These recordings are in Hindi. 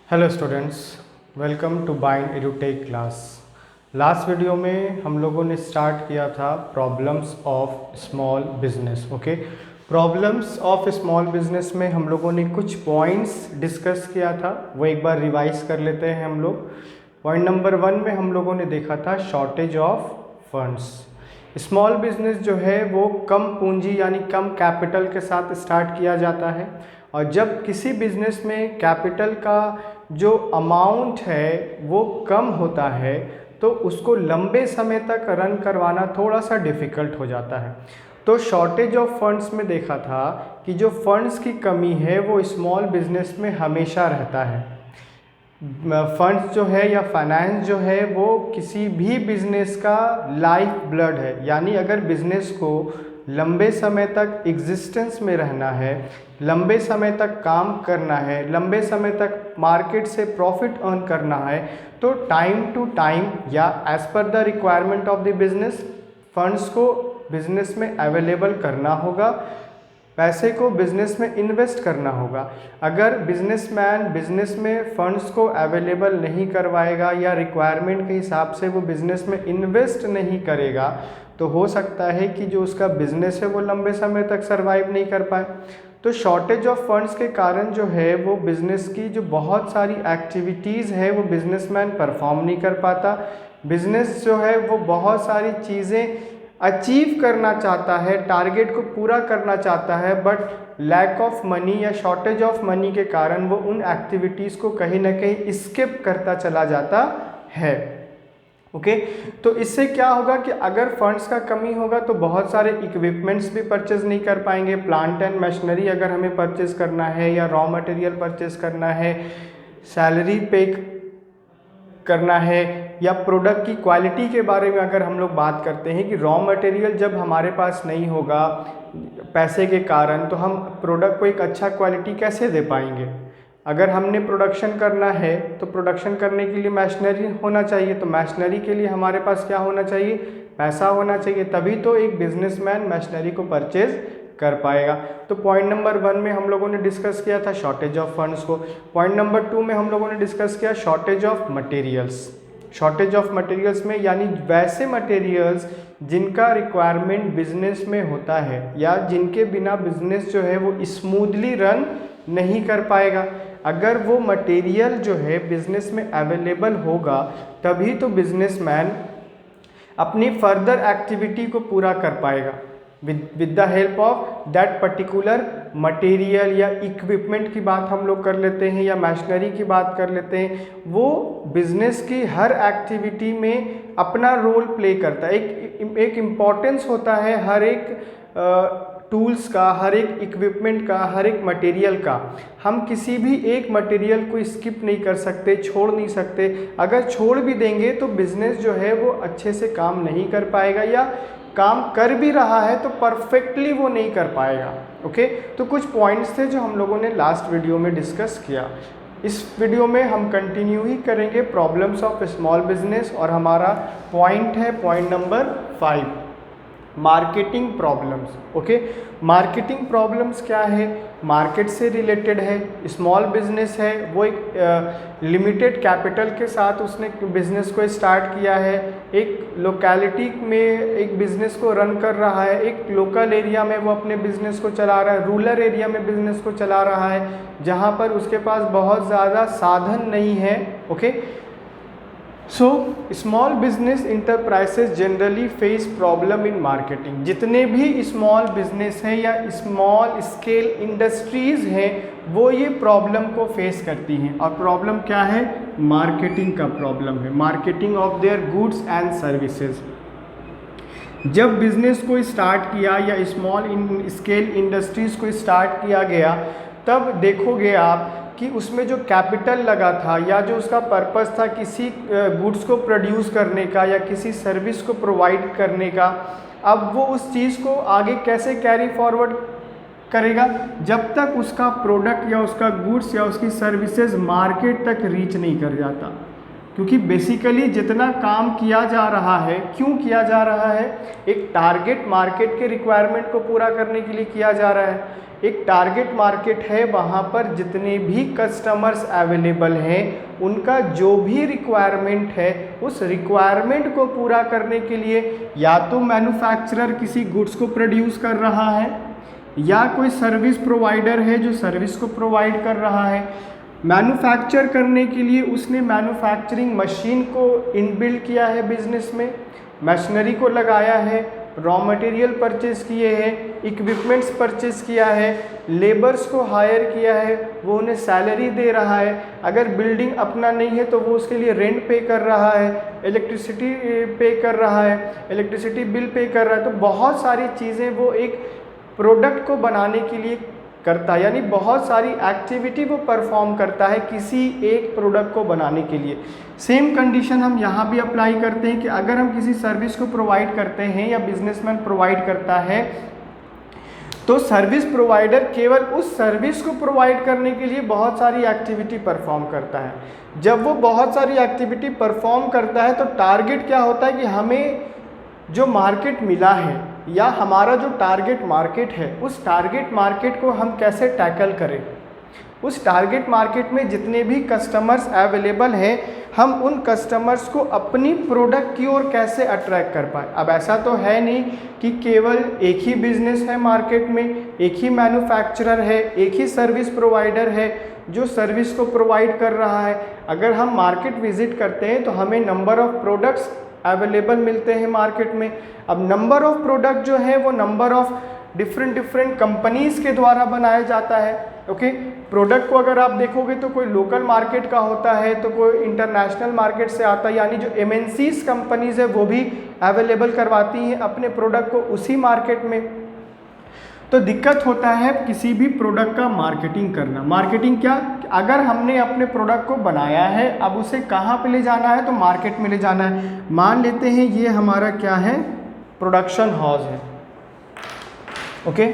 Hello students, welcome to Bind Edutech class. Last video में हम लोगों ने स्टार्ट किया था problems of small business. Okay, problems of small business में हम लोगों ने कुछ पॉइंट्स डिस्कस किया था, वो एक बार रिवाइज कर लेते हैं हम लोग। पॉइंट नंबर 1 में हम लोगों ने देखा था shortage of funds. Small business जो है वो कम पूंजी यानी कम कैपिटल के साथ स्टार्ट किया जाता है, और जब किसी बिजनेस में कैपिटल का जो अमाउंट है वो कम होता है तो उसको लंबे समय तक रन करवाना थोड़ा सा डिफ़िकल्ट हो जाता है। तो शॉर्टेज ऑफ फंड्स में देखा था कि जो फंड्स की कमी है वो स्मॉल बिजनेस में हमेशा रहता है। फंड्स जो है या फाइनेंस जो है वो किसी भी बिजनेस का लाइफ ब्लड है, यानी अगर बिजनेस को लंबे समय तक एग्जिस्टेंस में रहना है, लंबे समय तक काम करना है, लंबे समय तक मार्केट से प्रॉफिट अर्न करना है, तो टाइम टू टाइम या as per the requirement of the business funds को बिजनेस में अवेलेबल करना होगा, पैसे को बिजनेस में इन्वेस्ट करना होगा। अगर बिजनेसमैन बिजनेस में फंड्स को अवेलेबल नहीं करवाएगा या रिक्वायरमेंट के हिसाब से वो बिजनेस में इन्वेस्ट नहीं करेगा तो हो सकता है कि जो उसका बिजनेस है वो लंबे समय तक सरवाइव नहीं कर पाए। तो शॉर्टेज ऑफ फंड्स के कारण जो है वो बिजनेस की जो बहुत सारी एक्टिविटीज़ है वो बिजनेसमैन परफॉर्म नहीं कर पाता। बिजनेस जो है वो बहुत सारी चीज़ें अचीव करना चाहता है, टारगेट को पूरा करना चाहता है, बट लैक ऑफ मनी या शॉर्टेज ऑफ मनी के कारण वो उन एक्टिविटीज़ को कहीं ना कहीं स्किप करता चला जाता है। ओके, तो इससे क्या होगा कि अगर फंड्स का कमी होगा तो बहुत सारे इक्विपमेंट्स भी परचेज नहीं कर पाएंगे। प्लांट एंड मशीनरी अगर हमें परचेज करना है या रॉ मटेरियल परचेज करना है, सैलरी पे करना है, या प्रोडक्ट की क्वालिटी के बारे में अगर हम लोग बात करते हैं कि रॉ मटेरियल जब हमारे पास नहीं होगा पैसे के कारण तो हम प्रोडक्ट को एक अच्छा क्वालिटी कैसे दे पाएंगे। अगर हमने प्रोडक्शन करना है तो प्रोडक्शन करने के लिए मशीनरी होना चाहिए, तो मशीनरी के लिए हमारे पास क्या होना चाहिए, पैसा होना चाहिए, तभी तो एक बिजनेसमैन मशीनरी को परचेज कर पाएगा। तो पॉइंट नंबर 1 में हम लोगों ने डिस्कस किया था शॉर्टेज ऑफ फंड्स को। पॉइंट नंबर 2 में हम लोगों ने डिस्कस किया shortage of materials. Shortage of materials में यानी वैसे मटेरियल्स जिनका रिक्वायरमेंट बिजनेस में होता है या जिनके बिना बिजनेस जो है वो स्मूथली रन नहीं कर पाएगा। अगर वो मटेरियल जो है बिजनेस में अवेलेबल होगा तभी तो बिजनेसमैन अपनी फर्दर एक्टिविटी को पूरा कर पाएगा with the help of that particular material या इक्विपमेंट की बात हम लोग कर लेते हैं या मशीनरी की बात कर लेते हैं। वो बिजनेस की हर एक्टिविटी में अपना रोल प्ले करता है। एक इम्पॉर्टेंस होता है हर एक टूल्स का, हर एक इक्विपमेंट का, हर एक मटेरियल का। हम किसी भी एक मटेरियल को स्किप नहीं कर सकते, छोड़ नहीं सकते। अगर छोड़ भी देंगे तो बिजनेस जो है वो अच्छे से काम नहीं कर पाएगा, या काम कर भी रहा है तो परफेक्टली वो नहीं कर पाएगा। ओके, तो कुछ पॉइंट्स थे जो हम लोगों ने लास्ट वीडियो में डिस्कस किया। इस वीडियो में हम कंटिन्यू ही करेंगे प्रॉब्लम्स ऑफ स्मॉल बिजनेस, और हमारा पॉइंट है point number 5, marketing problems. Okay, marketing problems क्या है, मार्केट से रिलेटेड है। स्मॉल बिजनेस है वो एक लिमिटेड कैपिटल के साथ उसने बिजनेस को स्टार्ट किया है, एक लोकेलिटी में एक बिजनेस को रन कर रहा है, एक लोकल एरिया में वो अपने बिजनेस को चला रहा है, रूरल एरिया में बिजनेस को चला रहा है जहाँ पर उसके पास बहुत ज़्यादा साधन नहीं है। Okay, so small business enterprises generally face problem in marketing. जितने भी स्मॉल बिजनेस हैं या स्मॉल स्केल इंडस्ट्रीज़ हैं वो ये प्रॉब्लम को फेस करती हैं, और प्रॉब्लम क्या है, मार्केटिंग का प्रॉब्लम है, marketing of their goods and services. जब बिजनेस को स्टार्ट किया या स्मॉल स्केल इंडस्ट्रीज़ को स्टार्ट किया गया तब देखोगे आप कि उसमें जो कैपिटल लगा था या जो उसका पर्पस था किसी गुड्स को प्रोड्यूस करने का या किसी सर्विस को प्रोवाइड करने का, अब वो उस चीज़ को आगे कैसे कैरी फॉरवर्ड करेगा जब तक उसका प्रोडक्ट या उसका गुड्स या उसकी सर्विसेज मार्केट तक रीच नहीं कर जाता। क्योंकि बेसिकली जितना काम किया जा रहा है, क्यों किया जा रहा है, एक टारगेट मार्केट के रिक्वायरमेंट को पूरा करने के लिए किया जा रहा है। एक टारगेट मार्केट है, वहाँ पर जितने भी कस्टमर्स अवेलेबल हैं उनका जो भी रिक्वायरमेंट है उस रिक्वायरमेंट को पूरा करने के लिए या तो मैन्युफैक्चरर किसी गुड्स को प्रोड्यूस कर रहा है या कोई सर्विस प्रोवाइडर है जो सर्विस को प्रोवाइड कर रहा है। मैन्युफैक्चर करने के लिए उसने मैन्युफैक्चरिंग मशीन को इनबिल्ड किया है बिजनेस में, मशीनरी को लगाया है, रॉ मटेरियल परचेज किए हैं, इक्विपमेंट्स परचेज किया है, लेबर्स को हायर किया है, वो उन्हें सैलरी दे रहा है, अगर बिल्डिंग अपना नहीं है तो वो उसके लिए रेंट पे कर रहा है, इलेक्ट्रिसिटी पे कर रहा है, इलेक्ट्रिसिटी बिल पे कर रहा है। तो बहुत सारी चीज़ें वो एक प्रोडक्ट को बनाने के लिए करता है, यानी बहुत सारी एक्टिविटी वो परफॉर्म करता है किसी एक प्रोडक्ट को बनाने के लिए। सेम कंडीशन हम यहाँ भी अप्लाई करते हैं कि अगर हम किसी सर्विस को प्रोवाइड करते हैं या बिजनेसमैन प्रोवाइड करता है तो सर्विस प्रोवाइडर केवल उस सर्विस को प्रोवाइड करने के लिए बहुत सारी एक्टिविटी परफॉर्म करता है। जब वो बहुत सारी एक्टिविटी परफॉर्म करता है तो टारगेट क्या होता है कि हमें जो मार्केट मिला है या हमारा जो टारगेट मार्केट है उस टारगेट मार्केट को हम कैसे टैकल करें, उस टारगेट मार्केट में जितने भी कस्टमर्स अवेलेबल हैं हम उन कस्टमर्स को अपनी प्रोडक्ट की ओर कैसे अट्रैक्ट कर पाए। अब ऐसा तो है नहीं कि केवल एक ही बिजनेस है मार्केट में, एक ही मैन्युफैक्चरर है, एक ही सर्विस प्रोवाइडर है जो सर्विस को प्रोवाइड कर रहा है। अगर हम मार्केट विजिट करते हैं तो हमें नंबर ऑफ़ प्रोडक्ट्स अवेलेबल मिलते हैं मार्केट में। अब नंबर ऑफ़ प्रोडक्ट जो है वो नंबर ऑफ़ डिफरेंट कंपनीज़ के द्वारा बनाया जाता है। ओके, प्रोडक्ट को अगर आप देखोगे तो कोई लोकल मार्केट का होता है तो कोई इंटरनेशनल मार्केट से आता है, यानी जो MNCs कंपनीज़ है वो भी अवेलेबल करवाती हैं अपने प्रोडक्ट को उसी मार्केट में। तो दिक्कत होता है किसी भी प्रोडक्ट का मार्केटिंग करना। मार्केटिंग क्या, अगर हमने अपने प्रोडक्ट को बनाया है अब उसे कहाँ पे ले जाना है तो मार्केट में ले जाना है। मान लेते हैं ये हमारा क्या है, प्रोडक्शन हाउस है। ओके,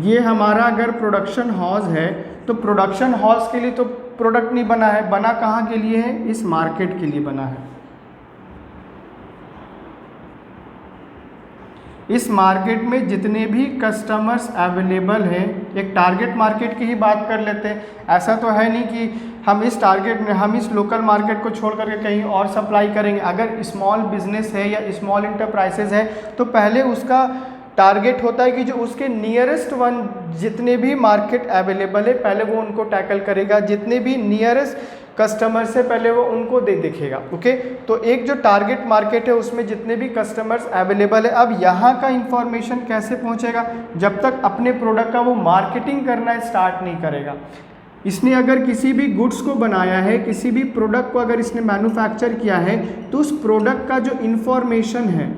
ये हमारा अगर प्रोडक्शन हाउस है तो प्रोडक्शन हाउस के लिए तो प्रोडक्ट नहीं बना है, बना कहाँ के लिए है, इस मार्केट के लिए बना है। इस मार्केट में जितने भी कस्टमर्स अवेलेबल हैं, एक टारगेट मार्केट की ही बात कर लेते हैं। ऐसा तो है नहीं कि हम इस टारगेट में हम इस लोकल मार्केट को छोड़ करके कहीं और सप्लाई करेंगे। अगर स्मॉल बिजनेस है या स्मॉल इंटरप्राइजेज है तो पहले उसका टारगेट होता है कि जो उसके नियरेस्ट वन जितने भी मार्केट अवेलेबल है पहले वो उनको टैकल करेगा, जितने भी नियरेस्ट कस्टमर से पहले वो उनको देखेगा। ओके, तो एक जो टारगेट मार्केट है उसमें जितने भी कस्टमर्स अवेलेबल है। अब यहाँ का इंफॉर्मेशन कैसे पहुँचेगा, जब तक अपने प्रोडक्ट का वो मार्केटिंग करना स्टार्ट नहीं करेगा। इसने अगर किसी भी गुड्स को बनाया है, किसी भी प्रोडक्ट को अगर इसने मैन्युफैक्चर किया है तो उस प्रोडक्ट का जो इन्फॉर्मेशन है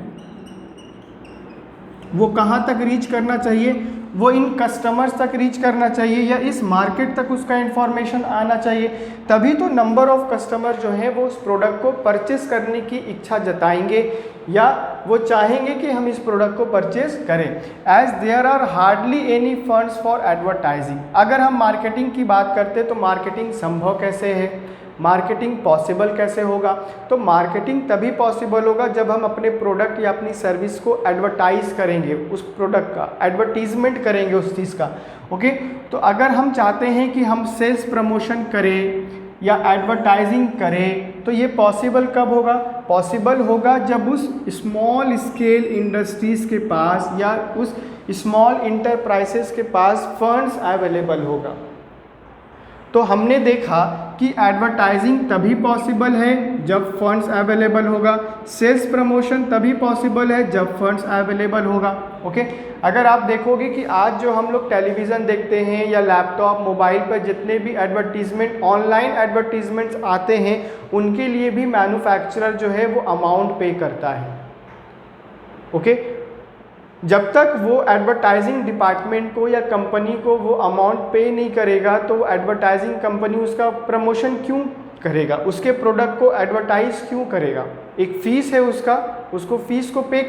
वो कहाँ तक रीच करना चाहिए, वो इन कस्टमर्स तक रीच करना चाहिए या इस मार्केट तक उसका इन्फॉर्मेशन आना चाहिए। तभी तो नंबर ऑफ़ कस्टमर जो हैं वो उस प्रोडक्ट को परचेस करने की इच्छा जताएंगे या वो चाहेंगे कि हम इस प्रोडक्ट को परचेस करें। As there are hardly any funds for advertising. अगर हम मार्केटिंग की बात करते तो मार्केटिंग संभव कैसे है, मार्केटिंग पॉसिबल कैसे होगा, तो मार्केटिंग तभी पॉसिबल होगा जब हम अपने प्रोडक्ट या अपनी सर्विस को एडवर्टाइज करेंगे, उस प्रोडक्ट का एडवर्टीजमेंट करेंगे उस चीज़ का। ओके, तो अगर हम चाहते हैं कि हम सेल्स प्रमोशन करें या एडवर्टाइजिंग करें तो ये पॉसिबल कब होगा, पॉसिबल होगा जब उस स्मॉल स्केल इंडस्ट्रीज़ के पास या उस स्मॉल इंटरप्राइजेस के पास फंड्स अवेलेबल होगा। तो हमने देखा कि एडवर्टाइजिंग तभी पॉसिबल है जब फंड्स अवेलेबल होगा, सेल्स प्रमोशन तभी पॉसिबल है जब फंड्स अवेलेबल होगा। ओके, अगर आप देखोगे कि आज जो हम लोग टेलीविज़न देखते हैं या लैपटॉप मोबाइल पर जितने भी एडवर्टीज़मेंट ऑनलाइन एडवर्टीज़मेंट्स आते हैं उनके लिए भी मैन्युफैक्चरर जो है वो अमाउंट पे करता है। ओके, जब तक वो एडवर्टाइजिंग डिपार्टमेंट को या कंपनी को वो अमाउंट पे नहीं करेगा तो वो एडवर्टाइजिंग कंपनी उसका प्रमोशन क्यों करेगा, उसके प्रोडक्ट को एडवर्टाइज क्यों करेगा। एक फ़ीस है उसका, उसको फ़ीस को पे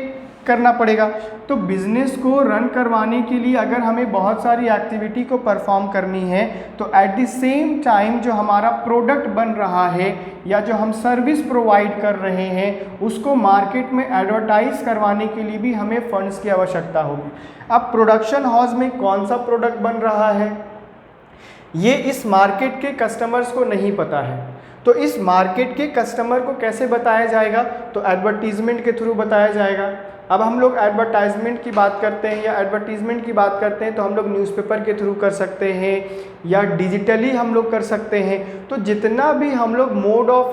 करना पड़ेगा। तो बिज़नेस को रन करवाने के लिए अगर हमें बहुत सारी एक्टिविटी को परफॉर्म करनी है तो एट द सेम टाइम जो हमारा प्रोडक्ट बन रहा है या जो हम सर्विस प्रोवाइड कर रहे हैं उसको मार्केट में एडवर्टाइज करवाने के लिए भी हमें फंड्स की आवश्यकता होगी। अब प्रोडक्शन हाउस में कौन सा प्रोडक्ट बन रहा है ये इस मार्केट के कस्टमर्स को नहीं पता है, तो इस मार्केट के कस्टमर को कैसे बताया जाएगा, तो एडवर्टीजमेंट के थ्रू बताया जाएगा। अब हम लोग एडवर्टाइजमेंट की बात करते हैं या एडवर्टीजमेंट की बात करते हैं तो हम लोग न्यूज़पेपर के थ्रू कर सकते हैं या डिजिटली हम लोग कर सकते हैं। तो जितना भी हम लोग मोड ऑफ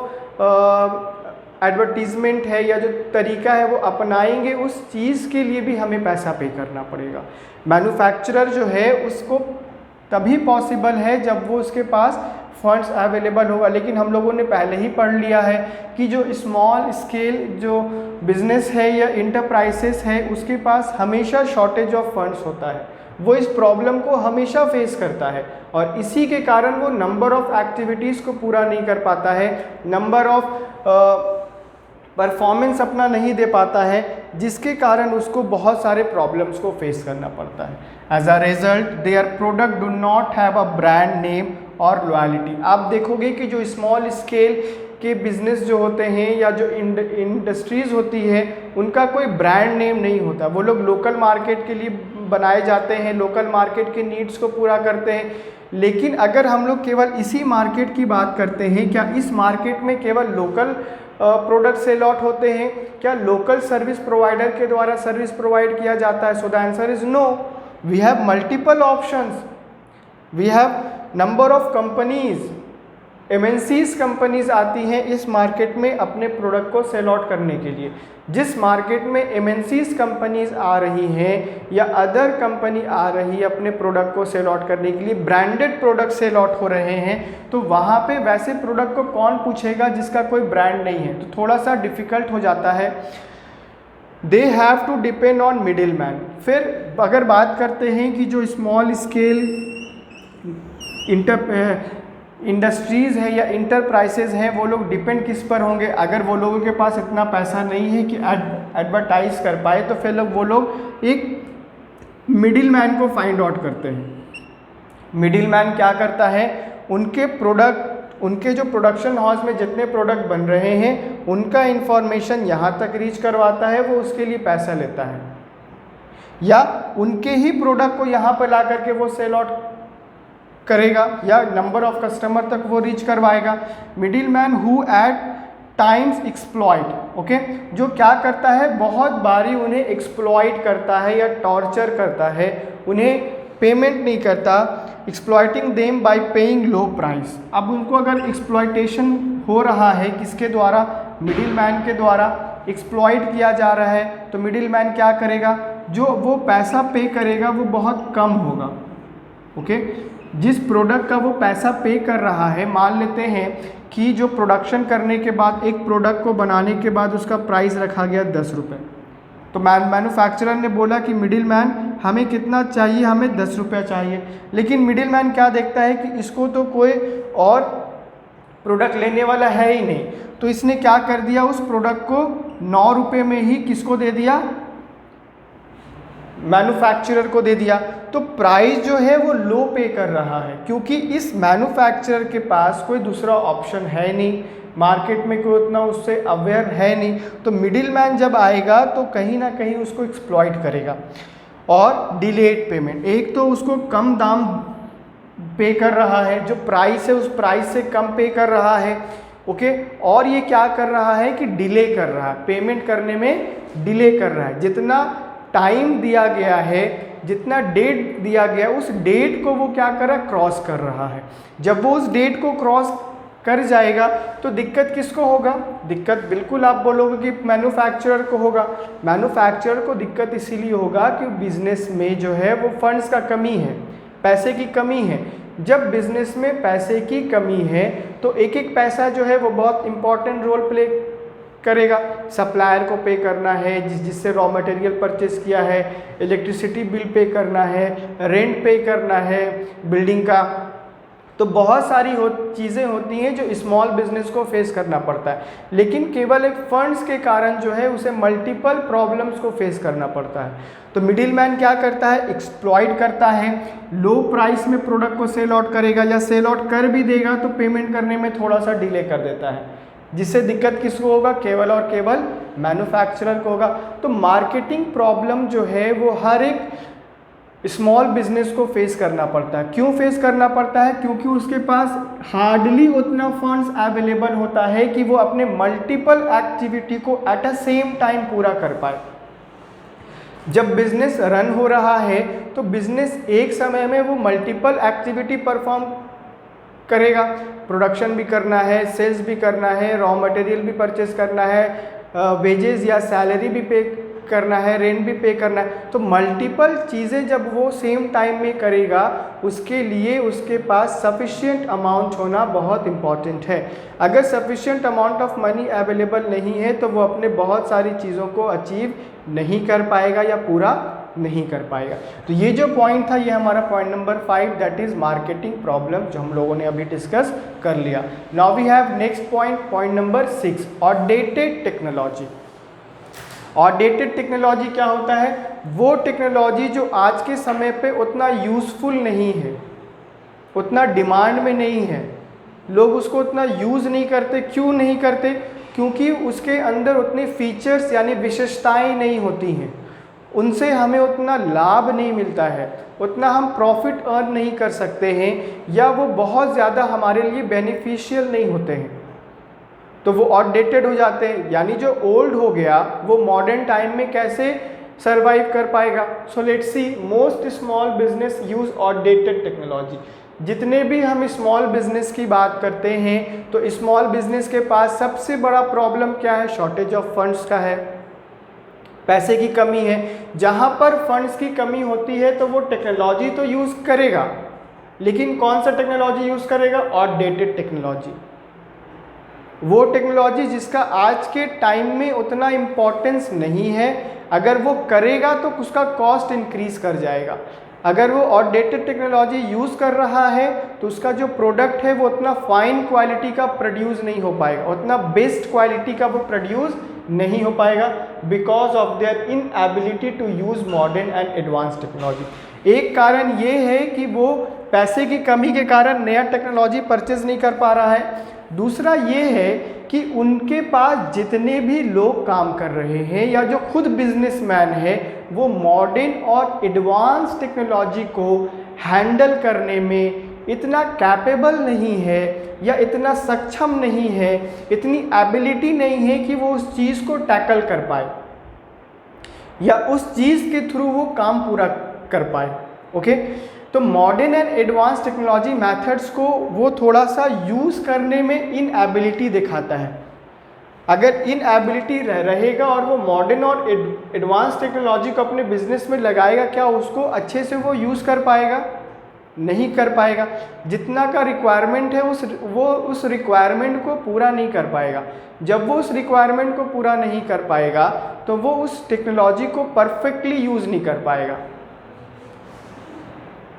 एडवर्टीजमेंट है या जो तरीका है वो अपनाएंगे उस चीज़ के लिए भी हमें पैसा पे करना पड़ेगा। मैन्युफैक्चरर जो है उसको तभी पॉसिबल है जब वो उसके पास फंड्स अवेलेबल होगा, लेकिन हम लोगों ने पहले ही पढ़ लिया है कि जो स्मॉल स्केल जो बिजनेस है या इंटरप्राइजेस है उसके पास हमेशा शॉर्टेज ऑफ फंड्स होता है, वो इस प्रॉब्लम को हमेशा फेस करता है और इसी के कारण वो नंबर ऑफ एक्टिविटीज़ को पूरा नहीं कर पाता है, नंबर ऑफ परफॉर्मेंस अपना नहीं दे पाता है, जिसके कारण उसको बहुत सारे प्रॉब्लम्स को फेस करना पड़ता है। As a result their product do not have a brand name और लॉयल्टी। आप देखोगे कि जो स्मॉल स्केल के बिजनेस जो होते हैं या जो इंडस्ट्रीज़ होती है उनका कोई ब्रांड नेम नहीं होता, वो लोग लोकल मार्केट के लिए बनाए जाते हैं, लोकल मार्केट के नीड्स को पूरा करते हैं। लेकिन अगर हम लोग केवल इसी मार्केट की बात करते हैं, क्या इस मार्केट में केवल लोकल प्रोडक्ट सेल आउट होते हैं, क्या लोकल सर्विस प्रोवाइडर के द्वारा सर्विस प्रोवाइड किया जाता है? So the answer is no. We have multiple options, we have number of companies, MNCs companies आती हैं इस मार्केट में अपने प्रोडक्ट को सेल आउट करने के लिए। जिस मार्केट में एमएनसीज कंपनीज आ रही हैं या अदर कंपनी आ रही है अपने प्रोडक्ट को सेल आउट करने के लिए, ब्रांडेड प्रोडक्ट सेल आउट हो रहे हैं, तो वहाँ पे वैसे प्रोडक्ट को कौन पूछेगा जिसका कोई ब्रांड नहीं है, तो थोड़ा सा डिफ़िकल्ट हो जाता है। They have to depend on middle man. फिर अगर बात करते हैं कि जो स्मॉल स्केल इंडस्ट्रीज़ है या इंटरप्राइजेज हैं वो लोग डिपेंड किस पर होंगे? अगर वो लोगों के पास इतना पैसा नहीं है कि एडवर्टाइज कर पाए तो फिर वो लोग एक मिडिल मैन को फाइंड आउट करते हैं। मिडिल मैन क्या करता है, उनके प्रोडक्ट, उनके जो प्रोडक्शन हाउस में जितने प्रोडक्ट बन रहे हैं उनका इंफॉर्मेशन यहाँ तक रीच करवाता है, वो उसके लिए पैसा लेता है, या उनके ही प्रोडक्ट को यहाँ पर ला करके वो सेल आउट करेगा या नंबर ऑफ कस्टमर तक वो रीच करवाएगा। Middle man who at times exploit, okay, जो क्या करता है, बहुत बारी उन्हें एक्सप्लॉइट करता है या टॉर्चर करता है, उन्हें पेमेंट नहीं करता, exploiting them by paying low price. अब उनको अगर एक्सप्लॉइटेशन हो रहा है किसके द्वारा, मिडिल मैन के द्वारा एक्सप्लॉइट किया जा रहा है, तो मिडिल मैन क्या करेगा, जो वो पैसा पे करेगा वो बहुत कम होगा, ओके। जिस प्रोडक्ट का वो पैसा पे कर रहा है, मान लेते हैं कि जो प्रोडक्शन करने के बाद एक प्रोडक्ट को बनाने के बाद उसका प्राइस रखा गया 10 रुपये, तो मैन्युफैक्चरर ने बोला कि मिडिल मैन हमें कितना चाहिए, हमें 10 रुपये चाहिए, लेकिन मिडिल मैन क्या देखता है कि इसको तो कोई और प्रोडक्ट लेने वाला है ही नहीं, तो इसने क्या कर दिया, उस प्रोडक्ट को 9 रुपये में ही किसको दे दिया, मैन्युफैक्चरर को दे दिया। तो प्राइस जो है वो लो पे कर रहा है क्योंकि इस मैन्युफैक्चरर के पास कोई दूसरा ऑप्शन है नहीं, मार्केट में कोई उतना उससे अवेयर है नहीं, तो मिडिल मैन जब आएगा तो कहीं ना कहीं उसको एक्सप्लॉइट करेगा। और डिलेड पेमेंट, एक तो उसको कम दाम पे कर रहा है, जो प्राइस है उस प्राइस से कम पे कर रहा है, ओके, और ये क्या कर रहा है कि डिले कर रहा है, पेमेंट करने में डिले कर रहा है। जितना टाइम दिया गया है, जितना डेट दिया गया उस डेट को वो क्या कर रहा है, क्रॉस कर रहा है। जब वो उस डेट को क्रॉस कर जाएगा तो दिक्कत किसको होगा, दिक्कत बिल्कुल आप बोलोगे कि मैन्युफैक्चरर को होगा। मैन्युफैक्चरर को दिक्कत इसीलिए होगा कि बिजनेस में जो है वो फंड्स का कमी है, पैसे की कमी है। जब बिजनेस में पैसे की कमी है तो एक एक पैसा जो है वो बहुत इंपॉर्टेंट रोल प्ले करेगा। सप्लायर को पे करना है जिससे रॉ मटेरियल परचेस किया है, इलेक्ट्रिसिटी बिल पे करना है, रेंट पे करना है बिल्डिंग का, तो बहुत सारी चीज़ें होती हैं जो स्मॉल बिजनेस को फेस करना पड़ता है, लेकिन केवल एक फंड्स के कारण जो है उसे मल्टीपल प्रॉब्लम्स को फेस करना पड़ता है। तो मिडिल मैन क्या करता है, एक्सप्लॉइट करता है, लो प्राइस में प्रोडक्ट को सेल आउट करेगा, या सेल आउट कर भी देगा तो पेमेंट करने में थोड़ा सा डिले कर देता है, जिससे दिक्कत किसको होगा, केवल और केवल मैन्युफैक्चरर को होगा। तो मार्केटिंग प्रॉब्लम जो है वो हर एक स्मॉल बिजनेस को फेस करना पड़ता है। क्यों फेस करना पड़ता है, क्योंकि उसके पास हार्डली उतना फंड्स अवेलेबल होता है कि वो अपने मल्टीपल एक्टिविटी को एट अ सेम टाइम पूरा कर पाए। जब बिजनेस रन हो रहा है तो बिजनेस एक समय में वो मल्टीपल एक्टिविटी परफॉर्म करेगा, प्रोडक्शन भी करना है, सेल्स भी करना है, रॉ मटेरियल भी परचेस करना है, वेजेस या सैलरी भी पे करना है, रेंट भी पे करना है। तो मल्टीपल चीज़ें जब वो सेम टाइम में करेगा, उसके लिए उसके पास सफिशिएंट अमाउंट होना बहुत इम्पॉर्टेंट है। अगर sufficient amount of money available नहीं है तो वो अपने बहुत सारी चीज़ों को अचीव नहीं कर पाएगा या पूरा नहीं कर पाएगा। तो ये जो पॉइंट था ये हमारा point number 5, that is marketing problem, जो हम लोगों ने अभी डिस्कस कर लिया। Now we have next point, point number 6, outdated technology. Outdated technology क्या होता है, वो टेक्नोलॉजी जो आज के समय पे उतना यूज़फुल नहीं है, उतना डिमांड में नहीं है, लोग उसको उतना यूज़ नहीं करते। क्यों नहीं करते, क्योंकि उसके अंदर उतने फीचर्स यानी विशेषताएं नहीं होती हैं, उनसे हमें उतना लाभ नहीं मिलता है, उतना हम प्रॉफिट अर्न नहीं कर सकते हैं, या वो बहुत ज़्यादा हमारे लिए बेनिफिशियल नहीं होते हैं, तो वो आउटडेटेड हो जाते हैं। यानी जो ओल्ड हो गया वो मॉडर्न टाइम में कैसे सर्वाइव कर पाएगा। So let's see, most small business use outdated technology. जितने भी हम स्मॉल बिजनेस की बात करते हैं तो स्मॉल बिजनेस के पास सबसे बड़ा प्रॉब्लम क्या है, शॉर्टेज ऑफ फंड्स का है, पैसे की कमी है। जहाँ पर फंड्स की कमी होती है तो वो टेक्नोलॉजी तो यूज़ करेगा, लेकिन कौन सा टेक्नोलॉजी यूज़ करेगा, आउटडेटेड टेक्नोलॉजी। वो टेक्नोलॉजी जिसका आज के टाइम में उतना इम्पोर्टेंस नहीं है, अगर वो करेगा तो उसका कॉस्ट इंक्रीज कर जाएगा। अगर वो आउटडेटेड टेक्नोलॉजी यूज़ कर रहा है तो उसका जो प्रोडक्ट है वो उतना फाइन क्वालिटी का प्रोड्यूस नहीं हो पाएगा, उतना बेस्ट क्वालिटी का वो प्रोड्यूस नहीं हो पाएगा, because of their inability to use modern and advance technology. एक कारण ये है कि वो पैसे की कमी के कारण नया टेक्नोलॉजी परचेज नहीं कर पा रहा है। दूसरा ये है कि उनके पास जितने भी लोग काम कर रहे हैं या जो खुद बिजनेसमैन है वो मॉडर्न और एडवांस टेक्नोलॉजी को हैंडल करने में इतना कैपेबल नहीं है या इतना सक्षम नहीं है, इतनी एबिलिटी नहीं है कि वो उस चीज़ को टैकल कर पाए या उस चीज़ के थ्रू वो काम पूरा कर पाए। ओके, तो modern and advance technology methods को वो थोड़ा सा यूज़ करने में इनएबिलिटी दिखाता है। अगर इनएबिलिटी रहेगा और वो मॉडर्न और एडवांस टेक्नोलॉजी को अपने बिजनेस में लगाएगा, क्या उसको अच्छे से वो यूज़ कर पाएगा, नहीं कर पाएगा। जितना का रिक्वायरमेंट है वो उस रिक्वायरमेंट को पूरा नहीं कर पाएगा। जब वो उस रिक्वायरमेंट को पूरा नहीं कर पाएगा तो वो उस टेक्नोलॉजी को परफेक्टली यूज़ नहीं कर पाएगा।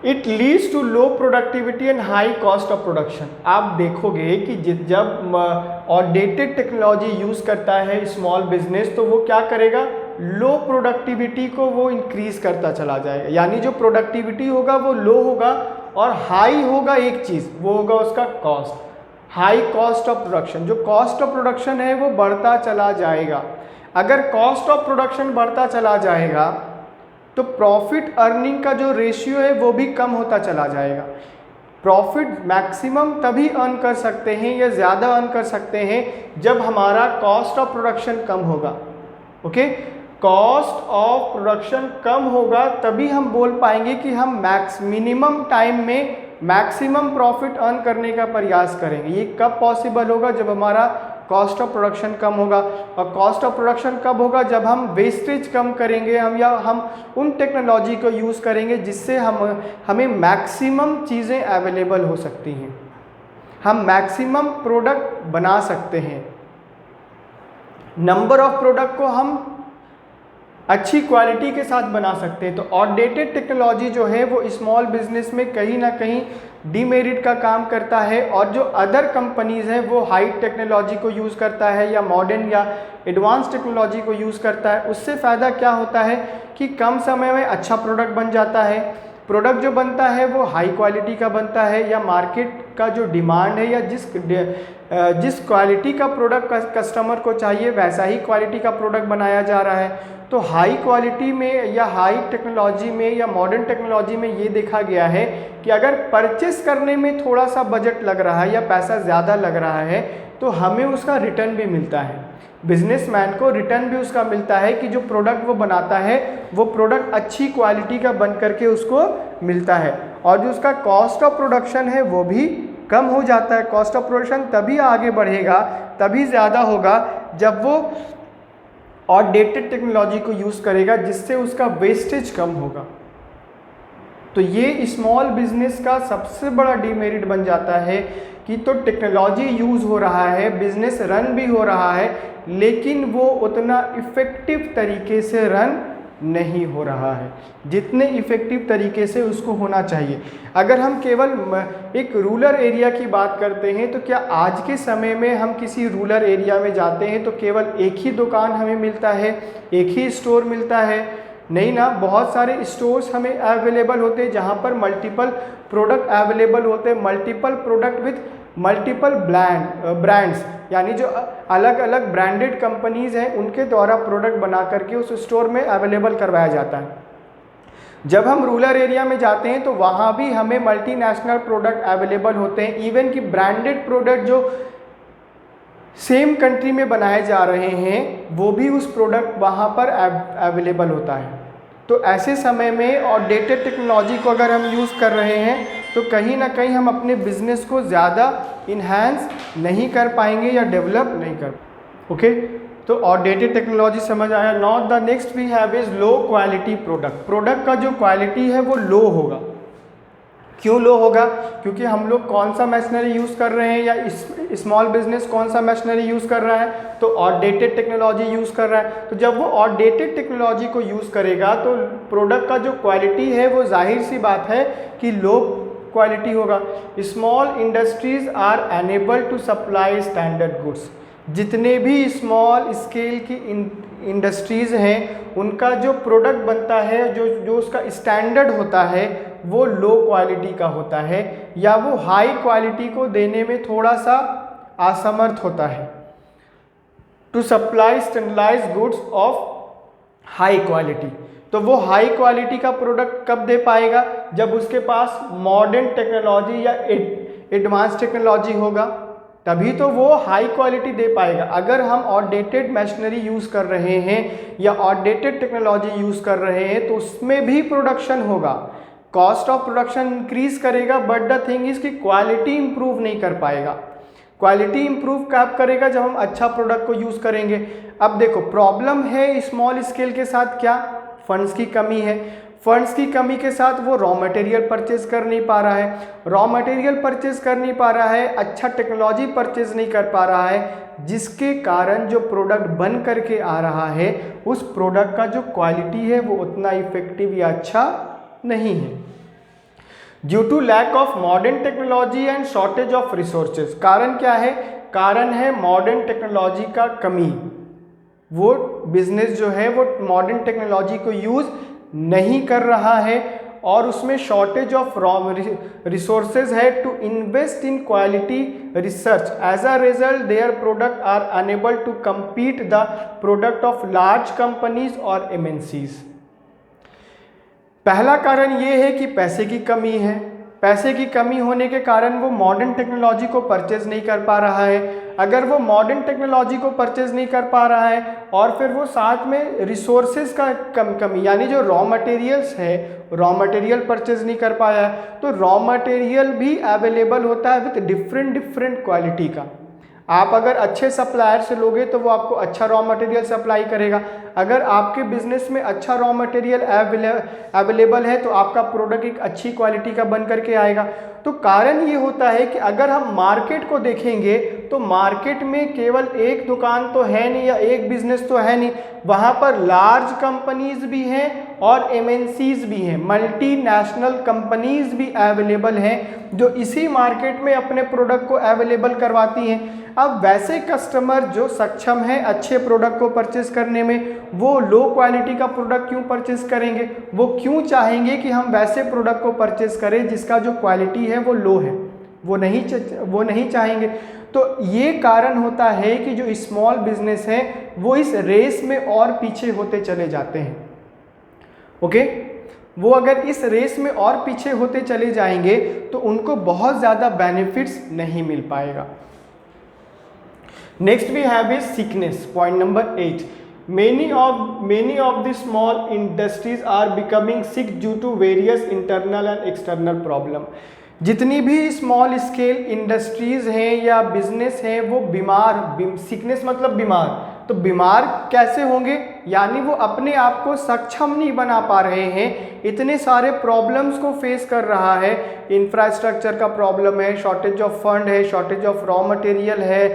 It leads to low productivity and high cost of production. आप देखोगे कि जब आउटडेटेड टेक्नोलॉजी यूज़ करता है स्मॉल बिजनेस तो वो क्या करेगा, लो प्रोडक्टिविटी को वो इंक्रीज करता चला जाएगा। यानी जो प्रोडक्टिविटी होगा वो लो होगा और हाई होगा एक चीज़, वो होगा उसका cost, high cost of production. जो कॉस्ट ऑफ प्रोडक्शन है वो बढ़ता चला जाएगा। अगर कॉस्ट ऑफ प्रोडक्शन बढ़ता चला जाएगा तो प्रॉफिट अर्निंग का जो रेशियो है वो भी कम होता चला जाएगा। प्रॉफिट मैक्सिमम तभी अर्न कर सकते हैं या ज़्यादा अर्न कर सकते हैं जब हमारा कॉस्ट ऑफ प्रोडक्शन कम होगा। ओके, कॉस्ट ऑफ प्रोडक्शन कम होगा तभी हम बोल पाएंगे कि हम मिनिमम टाइम में मैक्सिमम प्रॉफिट अर्न करने का प्रयास करेंगे। ये कब पॉसिबल होगा, जब हमारा कॉस्ट ऑफ प्रोडक्शन कम होगा। और कॉस्ट ऑफ प्रोडक्शन कब होगा, जब हम वेस्टेज कम करेंगे, हम उन टेक्नोलॉजी को यूज़ करेंगे जिससे हमें मैक्सिमम चीज़ें अवेलेबल हो सकती हैं, हम मैक्सिमम प्रोडक्ट बना सकते हैं। नंबर ऑफ प्रोडक्ट को हम अच्छी क्वालिटी के साथ बना सकते हैं। तो आउटडेटेड टेक्नोलॉजी जो है वो स्मॉल बिजनेस में कहीं ना कहीं डीमेरिट का काम करता है, और जो अदर कंपनीज हैं वो हाई टेक्नोलॉजी को यूज़ करता है या मॉडर्न या एडवांस टेक्नोलॉजी को यूज़ करता है। उससे फ़ायदा क्या होता है कि कम समय में अच्छा प्रोडक्ट बन जाता है, प्रोडक्ट जो बनता है वो हाई क्वालिटी का बनता है, या मार्केट का जो डिमांड है या जिस क्वालिटी का प्रोडक्ट कस्टमर को चाहिए वैसा ही क्वालिटी का प्रोडक्ट बनाया जा रहा है। तो हाई क्वालिटी में या हाई टेक्नोलॉजी में या मॉडर्न टेक्नोलॉजी में ये देखा गया है कि अगर परचेस करने में थोड़ा सा बजट लग रहा है या पैसा ज़्यादा लग रहा है तो हमें उसका रिटर्न भी मिलता है, बिजनेसमैन को रिटर्न भी उसका मिलता है कि जो प्रोडक्ट वो बनाता है वो प्रोडक्ट अच्छी क्वालिटी का बन करके उसको मिलता है, और जो उसका कॉस्ट ऑफ प्रोडक्शन है वो भी कम हो जाता है। कॉस्ट ऑफ प्रोडक्शन तभी आगे बढ़ेगा, तभी ज़्यादा होगा जब वो आउटडेटेड टेक्नोलॉजी को यूज़ करेगा, जिससे उसका वेस्टेज कम होगा। तो ये स्मॉल बिजनेस का सबसे बड़ा डीमेरिट बन जाता है कि तो टेक्नोलॉजी यूज़ हो रहा है, बिजनेस रन भी हो रहा है, लेकिन वो उतना इफ़ेक्टिव तरीके से रन नहीं हो रहा है जितने इफ़ेक्टिव तरीके से उसको होना चाहिए। अगर हम केवल एक रूरल एरिया की बात करते हैं तो क्या आज के समय में हम किसी रूरल एरिया में जाते हैं तो केवल एक ही दुकान हमें मिलता है, एक ही स्टोर मिलता है? नहीं ना, बहुत सारे स्टोर्स हमें अवेलेबल होते हैं जहाँ पर मल्टीपल प्रोडक्ट अवेलेबल होते हैं, multiple product with multiple brands, यानी जो अलग अलग ब्रांडेड कंपनीज़ हैं उनके द्वारा प्रोडक्ट बना करके उस स्टोर में अवेलेबल करवाया जाता है। जब हम रूरल एरिया में जाते हैं तो वहाँ भी हमें मल्टीनेशनल प्रोडक्ट अवेलेबल होते हैं, इवन कि ब्रांडेड प्रोडक्ट जो सेम कंट्री में बनाए जा रहे हैं वो भी उस प्रोडक्ट वहाँ पर अवेलेबल होता है। तो ऐसे समय में आउटडेटेड टेक्नोलॉजी को अगर हम यूज़ कर रहे हैं तो कहीं ना कहीं हम अपने बिजनेस को ज़्यादा इन्हांस नहीं कर पाएंगे या डेवलप नहीं कर। ओके, तो आउटडेटेड टेक्नोलॉजी समझ आया। Now the next we have is low quality product. Product का जो क्वालिटी है वो लो होगा। क्यों लो होगा? क्योंकि हम लोग कौन सा मशीनरी यूज़ कर रहे हैं या स्मॉल बिजनेस कौन सा मशीनरी यूज़ कर रहा है, तो आउटडेटेड टेक्नोलॉजी यूज़ कर रहा है। तो जब वो आउटडेटेड टेक्नोलॉजी को यूज़ करेगा तो प्रोडक्ट का जो क्वालिटी है वो जाहिर सी बात है कि लो क्वालिटी होगा। Small industries are unable to supply standard goods. जितने भी स्मॉल स्केल की इंडस्ट्रीज़ हैं उनका जो प्रोडक्ट बनता है, जो उसका स्टैंडर्ड होता है वो लो क्वालिटी का होता है, या वो हाई क्वालिटी को देने में थोड़ा सा असमर्थ होता है। To supply standardized goods of high quality, तो वो हाई क्वालिटी का प्रोडक्ट कब दे पाएगा? जब उसके पास मॉडर्न टेक्नोलॉजी या एडवांस टेक्नोलॉजी होगा, तभी तो वो हाई क्वालिटी दे पाएगा। अगर हम आउटडेटेड मशीनरी यूज़ कर रहे हैं या आउटडेटेड टेक्नोलॉजी यूज़ कर रहे हैं तो उसमें भी प्रोडक्शन होगा, कॉस्ट ऑफ प्रोडक्शन इंक्रीज करेगा, बट द थिंग इज कि क्वालिटी इंप्रूव नहीं कर पाएगा। क्वालिटी इंप्रूव कब करेगा? जब हम अच्छा प्रोडक्ट को यूज़ करेंगे। अब देखो प्रॉब्लम है स्मॉल स्केल के साथ क्या? फंड्स की कमी है। फंड्स की कमी के साथ वो रॉ मटेरियल परचेज कर नहीं पा रहा है, रॉ मटेरियल परचेज कर नहीं पा रहा है, अच्छा टेक्नोलॉजी परचेज नहीं कर पा रहा है, जिसके कारण जो प्रोडक्ट बन करके आ रहा है उस प्रोडक्ट का जो क्वालिटी है वो उतना इफेक्टिव या अच्छा नहीं है। Due to lack of modern technology and shortage of resources. कारण क्या है? कारण है मॉडर्न टेक्नोलॉजी का कमी। वो बिजनेस जो है वो मॉडर्न टेक्नोलॉजी को यूज़ नहीं कर रहा है और उसमें शॉर्टेज ऑफ रॉ रिसोर्सेज है to invest in quality research. As a result their product are unable to compete the product of large companies और MNCs। पहला कारण ये है कि पैसे की कमी है। पैसे की कमी होने के कारण वो मॉडर्न टेक्नोलॉजी को परचेज नहीं कर पा रहा है। अगर वो मॉडर्न टेक्नोलॉजी को परचेज नहीं कर पा रहा है और फिर वो साथ में रिसोर्सेज का कमी, यानी जो रॉ मटेरियल्स है, रॉ मटेरियल परचेज नहीं कर पाया, तो रॉ मटेरियल भी अवेलेबल होता है विथ डिफरेंट क्वालिटी का। आप अगर अच्छे सप्लायर से लोगे तो वो आपको अच्छा रॉ मटेरियल सप्लाई करेगा। अगर आपके बिजनेस में अच्छा रॉ मटेरियल अवेलेबल है तो आपका प्रोडक्ट एक अच्छी क्वालिटी का बन करके आएगा। तो कारण ये होता है कि अगर हम मार्केट को देखेंगे तो मार्केट में केवल एक दुकान तो है नहीं या एक बिजनेस तो है नहीं, वहाँ पर लार्ज कंपनीज भी हैं और एमएनसीज भी हैं, मल्टीनेशनल कंपनीज भी अवेलेबल हैं जो इसी मार्केट में अपने प्रोडक्ट को अवेलेबल करवाती हैं। अब वैसे कस्टमर जो सक्षम हैं अच्छे प्रोडक्ट को परचेस करने में, वो लो क्वालिटी का प्रोडक्ट क्यों परचेस करेंगे? वो क्यों चाहेंगे कि हम वैसे प्रोडक्ट को परचेस करें जिसका जो क्वालिटी है वो लो है? वो नहीं चाहेंगे। तो ये कारण होता है कि जो स्मॉल बिजनेस है वो इस रेस में और पीछे होते चले जाते हैं। ओके, वो अगर इस रेस में और पीछे होते चले जाएंगे तो उनको बहुत ज़्यादा बेनिफिट्स नहीं मिल पाएगा। Next we have is sickness. Point number 8. Many of the small industries are becoming sick due to various internal and external problem. जितनी भी स्मॉल स्केल इंडस्ट्रीज हैं या बिजनेस हैं वो सिकनेस मतलब बीमार। तो बीमार कैसे होंगे? यानी वो अपने आप को सक्षम नहीं बना पा रहे हैं, इतने सारे प्रॉब्लम्स को फेस कर रहा है। इंफ्रास्ट्रक्चर का प्रॉब्लम है, शॉर्टेज ऑफ फंड है, शॉर्टेज ऑफ रॉ मटेरियल है,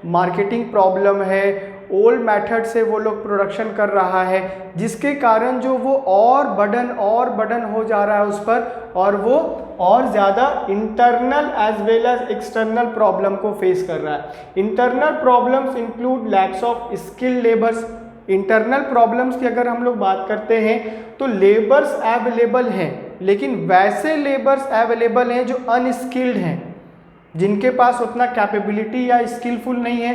मार्केटिंग प्रॉब्लम है, ओल्ड मेथड से वो लोग प्रोडक्शन कर रहा है, जिसके कारण जो वो और बर्डन हो जा रहा है उस पर, और वो और ज़्यादा internal as well as external problem को फेस कर रहा है। Internal problems include lacks of skilled labours. Internal problems की अगर हम लोग बात करते हैं तो लेबर्स अवेलेबल हैं, लेकिन वैसे लेबर्स अवेलेबल हैं जो अनस्किल्ड हैं, जिनके पास उतना कैपेबिलिटी या स्किलफुल नहीं है।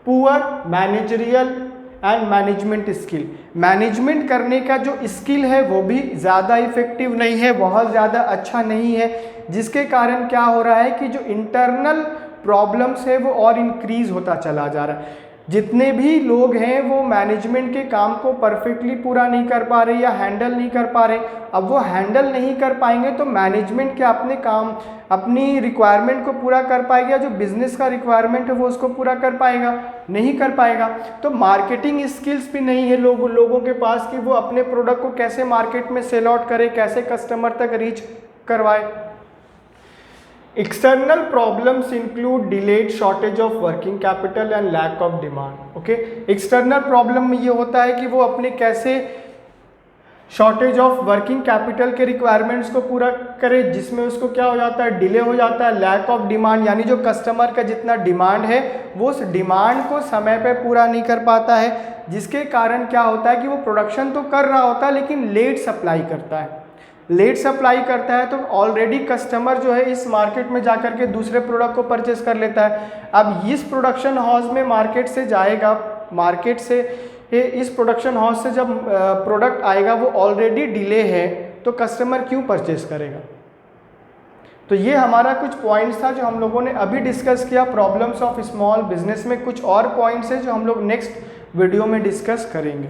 Poor managerial and management skill, management करने का जो स्किल है वो भी ज़्यादा इफेक्टिव नहीं है, बहुत ज़्यादा अच्छा नहीं है, जिसके कारण क्या हो रहा है कि जो इंटरनल प्रॉब्लम्स है वो और इंक्रीज होता चला जा रहा है। जितने भी लोग हैं वो मैनेजमेंट के काम को परफेक्टली पूरा नहीं कर पा रहे या हैंडल नहीं कर पा रहे। अब वो हैंडल नहीं कर पाएंगे तो मैनेजमेंट क्या अपनी रिक्वायरमेंट को पूरा कर पाएगा? जो बिजनेस का रिक्वायरमेंट है वो उसको पूरा कर पाएगा? नहीं कर पाएगा। तो मार्केटिंग स्किल्स भी नहीं है लोगों के पास कि वो अपने प्रोडक्ट को कैसे मार्केट में सेल आउट करे, कैसे कस्टमर तक रीच करवाए। External problems include delayed shortage of working capital and lack of demand. Okay, external problem में ये होता है कि वो अपने कैसे शॉर्टेज ऑफ वर्किंग कैपिटल के रिक्वायरमेंट्स को पूरा करे, जिसमें उसको क्या हो जाता है, डिले हो जाता है। लैक ऑफ डिमांड यानी जो कस्टमर का जितना डिमांड है वो उस डिमांड को समय पे पूरा नहीं कर पाता है, जिसके कारण क्या होता है कि वो प्रोडक्शन तो कर रहा होता है लेकिन लेट सप्लाई करता है। तो ऑलरेडी कस्टमर जो है इस मार्केट में जाकर के दूसरे प्रोडक्ट को परचेस कर लेता है। अब इस प्रोडक्शन हाउस में मार्केट से इस प्रोडक्शन हाउस से जब प्रोडक्ट आएगा वो ऑलरेडी डिले है, तो कस्टमर क्यों परचेस करेगा? तो ये हमारा कुछ पॉइंट्स था जो हम लोगों ने अभी डिस्कस किया प्रॉब्लम्स ऑफ स्मॉल बिजनेस में। कुछ और पॉइंट्स है जो हम लोग नेक्स्ट वीडियो में डिस्कस करेंगे।